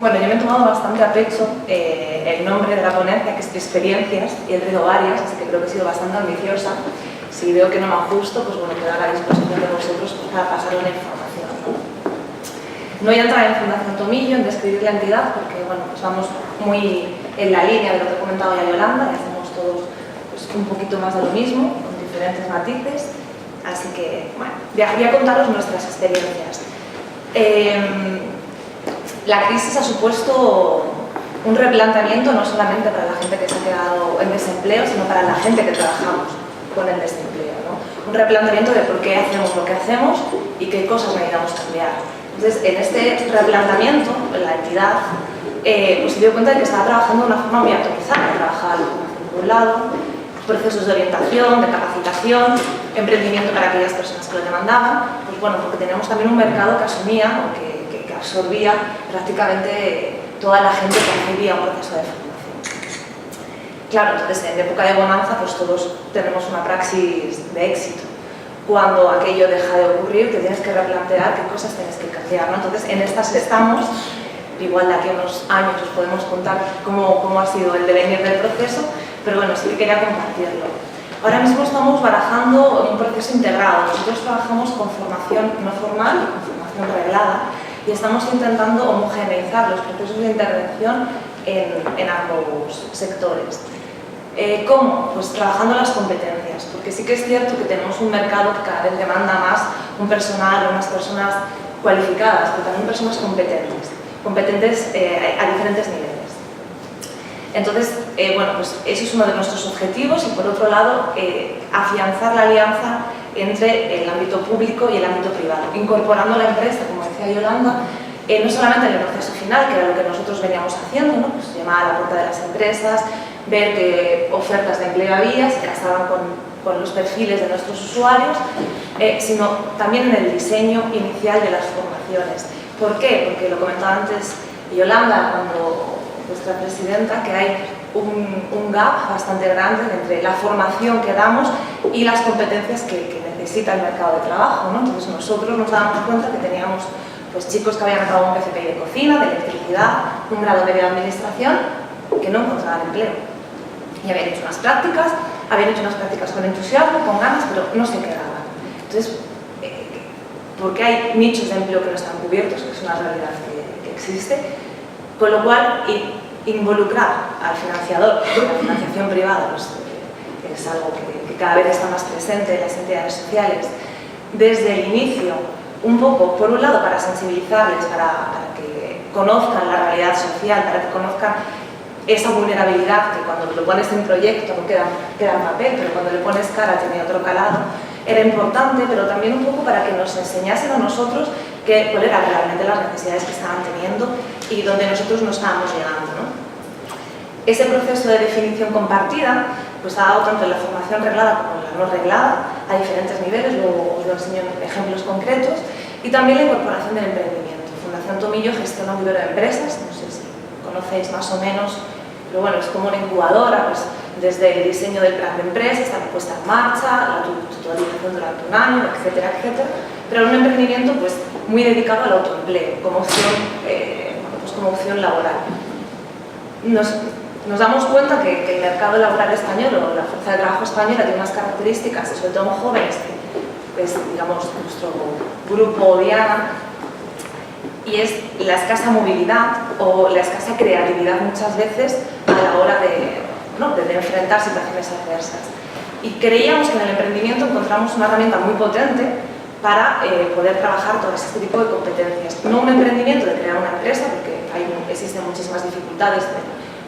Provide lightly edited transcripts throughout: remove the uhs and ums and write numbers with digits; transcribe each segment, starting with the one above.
Bueno, yo me he tomado bastante a pecho el nombre de la ponencia, que es Experiencias, y he traído varias, así que creo que he sido bastante ambiciosa. Si veo que no me ajusto, pues bueno, quedo a la disposición de vosotros para pasar una información, ¿no? No voy a entrar en Fundación Tomillo, en describir la entidad, porque bueno, pues vamos muy en la línea de lo que he comentado ya Yolanda, y hacemos todos pues, un poquito más de lo mismo, con diferentes matices. Así que, bueno, voy a contaros nuestras experiencias. La crisis ha supuesto un replanteamiento no solamente para la gente que se ha quedado en desempleo, sino para la gente que trabajamos con el desempleo, ¿no? Un replanteamiento de por qué hacemos lo que hacemos y qué cosas necesitamos cambiar. Entonces, en este replanteamiento, la entidad pues se dio cuenta de que estaba trabajando de una forma muy autorizada. Trabajaba por un lado, procesos de orientación, de capacitación, emprendimiento para aquellas personas que lo demandaban, pues bueno, porque tenemos también un mercado que asumía o que absorbía prácticamente toda la gente que accedía a un proceso de formación. Claro, entonces en época de bonanza pues todos tenemos una praxis de éxito. Cuando aquello deja de ocurrir te tienes que replantear qué cosas tienes que cambiar, ¿no? Entonces en estas estamos, igual de aquí a unos años os podemos contar cómo ha sido el devenir del proceso, pero bueno, sí que quería compartirlo. Ahora mismo estamos barajando un proceso integrado. Nosotros trabajamos con formación no formal y con formación reglada, y estamos intentando homogeneizar los procesos de intervención en ambos sectores. ¿Cómo? Pues trabajando las competencias, porque sí que es cierto que tenemos un mercado que cada vez demanda más un personal, unas personas cualificadas, pero también personas competentes a diferentes niveles. Entonces, bueno, pues eso es uno de nuestros objetivos y por otro lado, afianzar la alianza entre el ámbito público y el ámbito privado, incorporando a la empresa, como decía Yolanda, no solamente en el proceso final, que era lo que nosotros veníamos haciendo, ¿no? Pues llamar a la puerta de las empresas, ver qué ofertas de empleo había, si casaban con los perfiles de nuestros usuarios, sino también en el diseño inicial de las formaciones. ¿Por qué? Porque lo comentaba antes Yolanda, cuando nuestra presidenta, que hay un gap bastante grande entre la formación que damos y las competencias que necesita el mercado de trabajo, ¿no? Entonces nosotros nos dábamos cuenta que teníamos pues, chicos que habían acabado un PCPI de cocina, de electricidad, un grado medio de administración, que no encontraban empleo. Y habían hecho unas prácticas con entusiasmo, con ganas, pero no se quedaban. Entonces, porque hay nichos de empleo que no están cubiertos, que es una realidad que existe, con lo cual involucrar al financiador, la financiación privada, pues, es algo que cada vez está más presente en las entidades sociales, desde el inicio, un poco, por un lado, para sensibilizarles, para que conozcan la realidad social, para que conozcan esa vulnerabilidad que cuando lo pones en proyecto no queda en papel, pero cuando le pones cara tiene otro calado, era importante, pero también un poco para que nos enseñasen a nosotros cuáles eran realmente las necesidades que estaban teniendo y donde nosotros no estábamos llegando, ¿no? Ese proceso de definición compartida pues ha dado tanto en la formación reglada como en la no reglada a diferentes niveles, luego os lo enseño en ejemplos concretos, y también la incorporación del emprendimiento. Fundación Tomillo gestiona un vivero de empresas, no sé si conocéis más o menos, pero bueno, es como una incubadora, pues desde el diseño del plan de empresa hasta la puesta en marcha, la tutorización durante un año, etcétera, etcétera, pero un emprendimiento pues muy dedicado al autoempleo, como opción laboral. Nos damos cuenta que el mercado laboral español o la fuerza de trabajo española tiene unas características, sobre todo en jóvenes, que es, digamos, nuestro grupo diana, y es la escasa movilidad o la escasa creatividad muchas veces a la hora de enfrentar situaciones adversas. Y creíamos que en el emprendimiento encontramos una herramienta muy potente para poder trabajar todo este tipo de competencias. No un emprendimiento de crear una empresa, porque existen muchísimas dificultades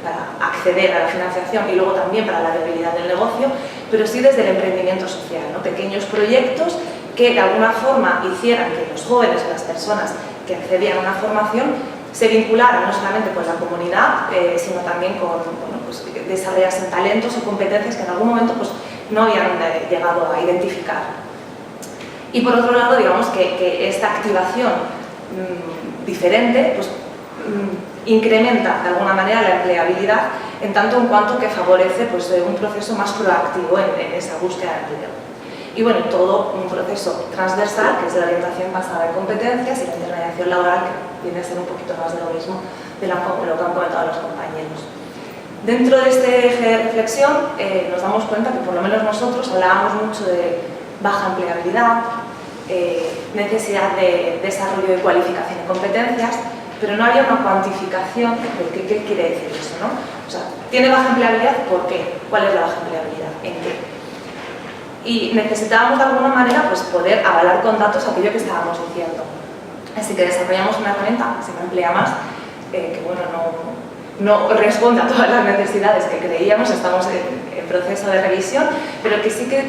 para acceder a la financiación y luego también para la viabilidad del negocio, pero sí desde el emprendimiento social, ¿no? Pequeños proyectos que de alguna forma hicieran que los jóvenes o las personas que accedían a una formación se vincularan no solamente con la comunidad, sino también con pues, desarrollasen talentos o competencias que en algún momento pues, no habían llegado a identificar. Y por otro lado, digamos que esta activación diferente pues, incrementa de alguna manera la empleabilidad en tanto en cuanto que favorece pues, un proceso más proactivo en esa búsqueda de empleo. Y bueno, todo un proceso transversal, que es la orientación basada en competencias y la intermediación laboral, que viene a ser un poquito más de lo mismo de lo que han comentado los compañeros. Dentro de este eje de reflexión nos damos cuenta que por lo menos nosotros hablábamos mucho de baja empleabilidad, necesidad de desarrollo de cualificación y competencias, pero no había una cuantificación de qué quiere decir eso, ¿no? O sea, ¿tiene baja empleabilidad? ¿Por qué? ¿Cuál es la baja empleabilidad? ¿En qué? Y necesitábamos de alguna manera pues, poder avalar con datos aquello que estábamos diciendo. Así que desarrollamos una herramienta que se llama Emplea Más, que bueno, no responde a todas las necesidades que creíamos, estamos en proceso de revisión, pero que sí que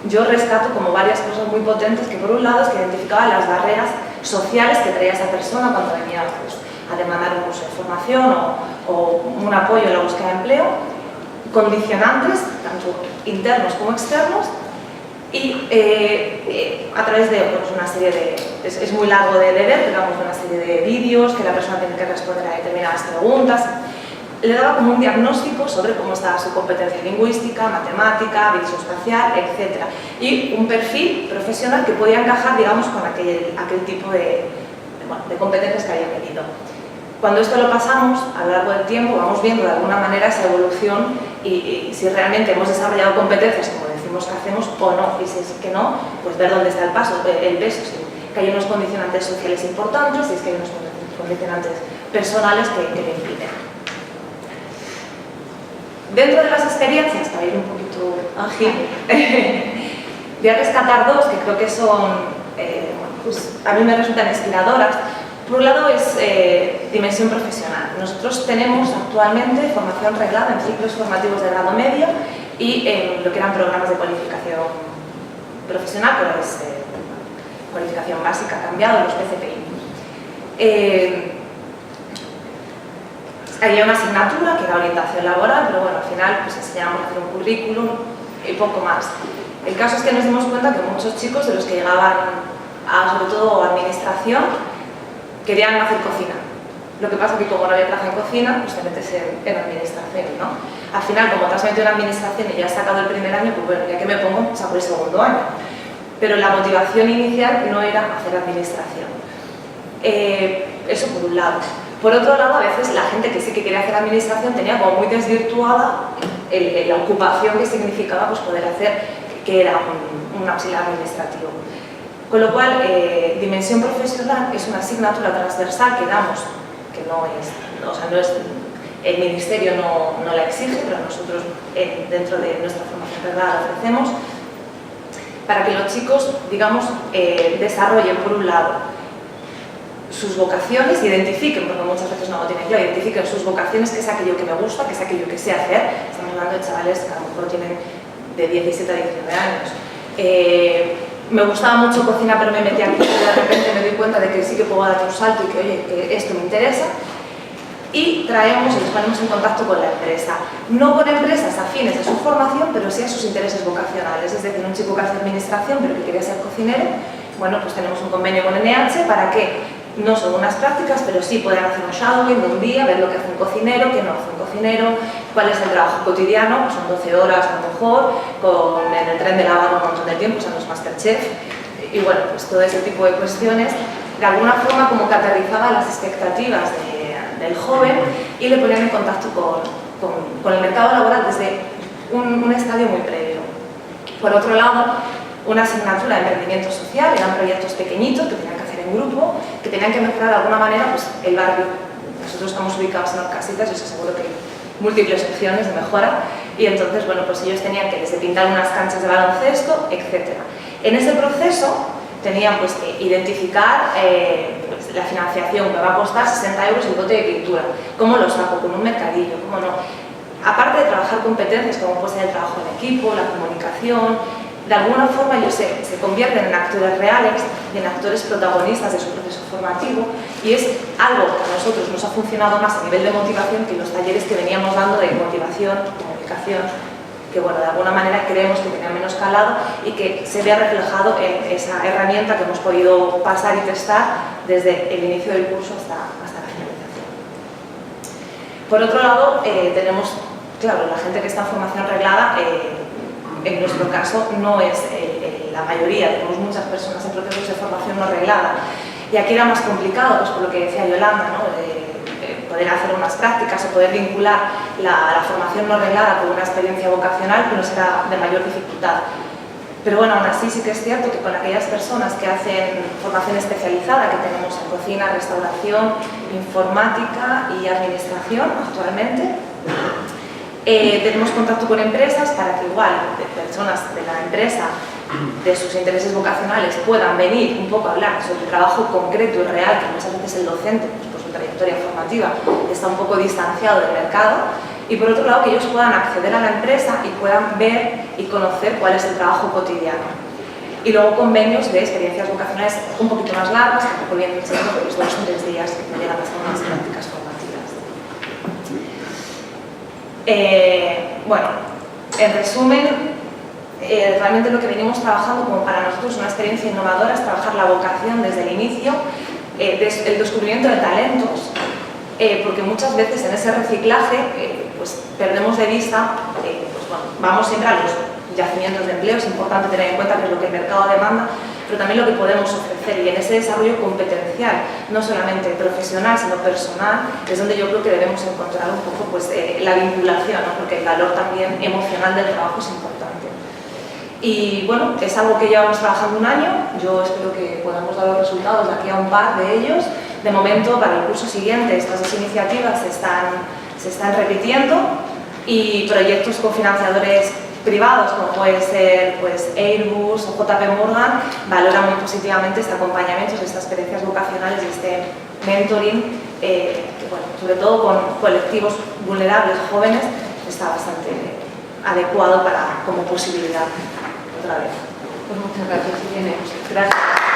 yo rescato como varias cosas muy potentes, que por un lado es que identificaban las barreras sociales que traía esa persona cuando venía pues, a demandar un curso de formación o un apoyo en la búsqueda de empleo, condicionantes, tanto internos como externos, y a través de pues, una serie de... Es muy largo de ver, pero vamos, una serie de vídeos que la persona tiene que responder a determinadas preguntas. Le daba como un diagnóstico sobre cómo estaba su competencia lingüística, matemática, visoespacial, etc. Y un perfil profesional que podía encajar, digamos, con aquel tipo de competencias que había pedido. Cuando esto lo pasamos, a lo largo del tiempo, vamos viendo de alguna manera esa evolución y si realmente hemos desarrollado competencias como decimos que hacemos o no, y si es que no, pues ver dónde está el peso, si que hay unos condicionantes sociales importantes, si es que hay unos condicionantes personales que le impiden. Dentro de las experiencias, para ir un poquito ágil, voy a rescatar dos que creo que son, pues a mí me resultan inspiradoras. Por un lado es dimensión profesional. Nosotros tenemos actualmente formación reglada en ciclos formativos de grado medio y en lo que eran programas de cualificación profesional, pero es cualificación básica, cambiado, los PCPI. Había una asignatura que era orientación laboral, pero bueno, al final pues enseñábamos a hacer un currículum y poco más. El caso es que nos dimos cuenta que muchos chicos de los que llegaban sobre todo administración querían hacer cocina. Lo que pasa es que como no había plaza en cocina, pues te metes en administración, ¿no? Al final, como te has metido en administración y ya has sacado el primer año, pues bueno, ya que me pongo, saco el segundo año. Pero la motivación inicial no era hacer administración. Eso por un lado. Por otro lado, a veces la gente que sí que quería hacer administración tenía como muy desvirtuada la ocupación que significaba pues, poder hacer, que era un auxiliar administrativo. Con lo cual, dimensión profesional es una asignatura transversal que damos, que no es, el Ministerio no la exige, pero nosotros dentro de nuestra formación reglada la ofrecemos, para que los chicos, digamos, desarrollen por un lado sus vocaciones, identifiquen, porque muchas veces no lo tienen claro, identifiquen sus vocaciones, que es aquello que me gusta, que es aquello que sé hacer. Estamos hablando de chavales que a lo mejor tienen de 17 a 19 años. Me gustaba mucho cocina, pero me metí aquí y de repente me di cuenta de que sí que puedo dar un salto y que, oye, que esto me interesa. Y traemos y nos ponemos en contacto con la empresa. No con empresas afines a su formación, pero sí a sus intereses vocacionales. Es decir, un chico que hace administración, pero que quería ser cocinero, bueno, pues tenemos un convenio con NH para que no son unas prácticas, pero sí pueden hacer un shadowing de un día, ver lo que hace un cocinero, qué no hace un cocinero, cuál es el trabajo cotidiano, pues son 12 horas a lo mejor, en el tren de lavado un montón de tiempo, son los Masterchef, y bueno, pues todo ese tipo de cuestiones, de alguna forma como que aterrizaba las expectativas del joven y le ponían en contacto con el mercado laboral desde un estadio muy previo. Por otro lado, una asignatura de emprendimiento social, eran proyectos pequeñitos que tenían que hacer en grupo, que tenían que mejorar de alguna manera pues, el barrio. Nosotros estamos ubicados en Orcasitas y os aseguro que hay múltiples opciones de mejora y entonces, bueno, pues ellos tenían que desde pintar unas canchas de baloncesto, etc. En ese proceso tenían pues, que identificar pues, la financiación que va a costar 60 euros el bote de pintura. ¿Cómo lo saco? ¿Con un mercadillo? ¿Cómo no? Aparte de trabajar competencias como puede ser el trabajo en equipo, la comunicación, de alguna forma ellos se convierten en actores reales y en actores protagonistas de su proceso formativo y es algo que a nosotros nos ha funcionado más a nivel de motivación que los talleres que veníamos dando de motivación, comunicación, que bueno, de alguna manera creemos que tenía menos calado y que se vea reflejado en esa herramienta que hemos podido pasar y testar desde el inicio del curso hasta la finalización. Por otro lado, tenemos, claro, la gente que está en formación reglada, en nuestro caso no es la mayoría, tenemos muchas personas en procesos de formación no reglada y aquí era más complicado, pues por lo que decía Yolanda, ¿no? poder hacer unas prácticas o poder vincular la formación no reglada con una experiencia vocacional que no será de mayor dificultad. Pero bueno, aún así sí que es cierto que con aquellas personas que hacen formación especializada que tenemos en cocina, restauración, informática y administración actualmente, tenemos contacto con empresas para que igual personas de la empresa, de sus intereses vocacionales, puedan venir un poco a hablar sobre el trabajo concreto y real, que muchas veces el docente, pues, por su trayectoria formativa, está un poco distanciado del mercado, y por otro lado que ellos puedan acceder a la empresa y puedan ver y conocer cuál es el trabajo cotidiano. Y luego convenios de experiencias vocacionales un poquito más largas, que tampoco vienen siendo los 2 o 3 días que me llegan a ser unas prácticas formativas. Bueno, en resumen, realmente lo que venimos trabajando como para nosotros una experiencia innovadora es trabajar la vocación desde el inicio, el descubrimiento de talentos, porque muchas veces en ese reciclaje pues perdemos de vista, pues bueno, vamos siempre a los yacimientos de empleo, es importante tener en cuenta que es lo que el mercado demanda, pero también lo que podemos ofrecer, y en ese desarrollo competencial, no solamente profesional, sino personal, es donde yo creo que debemos encontrar un poco pues, la vinculación, ¿no? Porque el valor también emocional del trabajo es importante. Y bueno, es algo que llevamos trabajando un año, yo espero que podamos dar los resultados de aquí a un par de ellos. De momento, para el curso siguiente, estas 2 iniciativas se están repitiendo, y proyectos con financiadores privados, como puede ser pues, Airbus o JP Morgan, valoran muy positivamente este acompañamiento, estas experiencias vocacionales y este mentoring, que bueno, sobre todo con colectivos vulnerables, jóvenes, está bastante adecuado como posibilidad. Otra vez. Pues muchas gracias, Irene. Gracias.